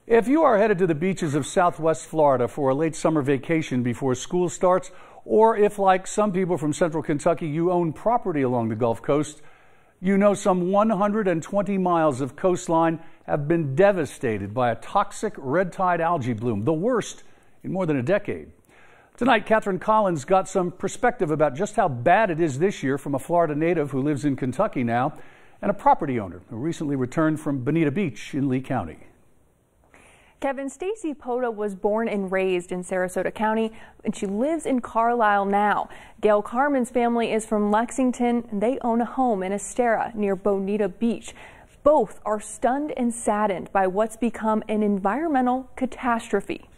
If you are headed to the beaches of Southwest Florida for a late summer vacation before school starts, or if, like some people from central Kentucky, you own property along the Gulf Coast, you know some 120 miles of coastline have been devastated by a toxic red tide algae bloom, the worst in more than a decade. Tonight, Catherine Collins got some perspective about just how bad it is this year from a Florida native who lives in Kentucky now and a property owner who recently returned from Bonita Beach in Lee County. Kevin, Stacy Pota was born and raised in Sarasota County, and she lives in Carlisle now. Gail Carmen's family is from Lexington, and they own a home in Estera near Bonita Beach. Both are stunned and saddened by what's become an environmental catastrophe.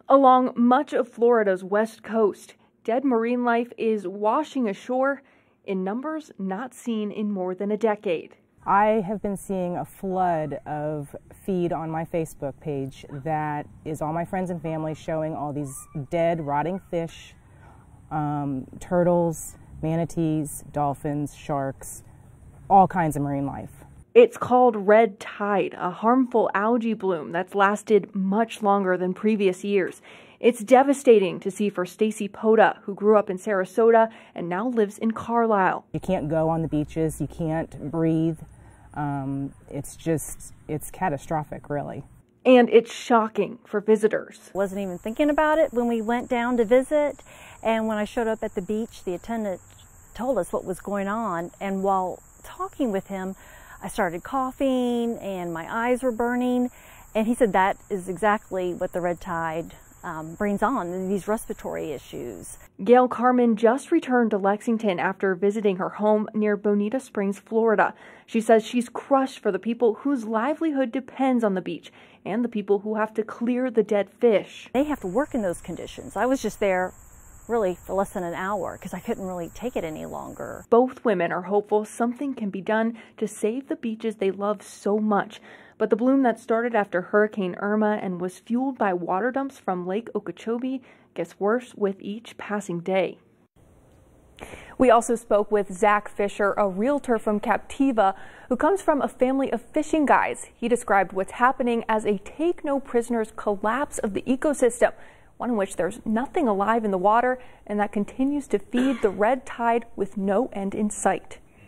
Along much of Florida's west coast, dead marine life is washing ashore in numbers not seen in more than a decade. I have been seeing a flood of feed on my Facebook page that is all my friends and family showing all these dead, rotting fish, turtles, manatees, dolphins, sharks, all kinds of marine life. It's called red tide, a harmful algae bloom that's lasted much longer than previous years. It's devastating to see for Stacy Pota, who grew up in Sarasota and now lives in Carlisle. You can't go on the beaches, you can't breathe. It's catastrophic, really. And it's shocking for visitors. Wasn't even thinking about it when we went down to visit, and when I showed up at the beach, the attendant told us what was going on, and while talking with him, I started coughing and my eyes were burning, and he said that is exactly what the red tide brings on, these respiratory issues. Gail Carmen just returned to Lexington after visiting her home near Bonita Springs, Florida. She says she's crushed for the people whose livelihood depends on the beach and the people who have to clear the dead fish. They have to work in those conditions. I was just there really for less than an hour because I couldn't really take it any longer. Both women are hopeful something can be done to save the beaches they love so much. But the bloom that started after Hurricane Irma and was fueled by water dumps from Lake Okeechobee gets worse with each passing day. We also spoke with Zach Fisher, a realtor from Captiva, who comes from a family of fishing guys. He described what's happening as a take-no-prisoners collapse of the ecosystem, one in which there's nothing alive in the water and that continues to feed the red tide with no end in sight.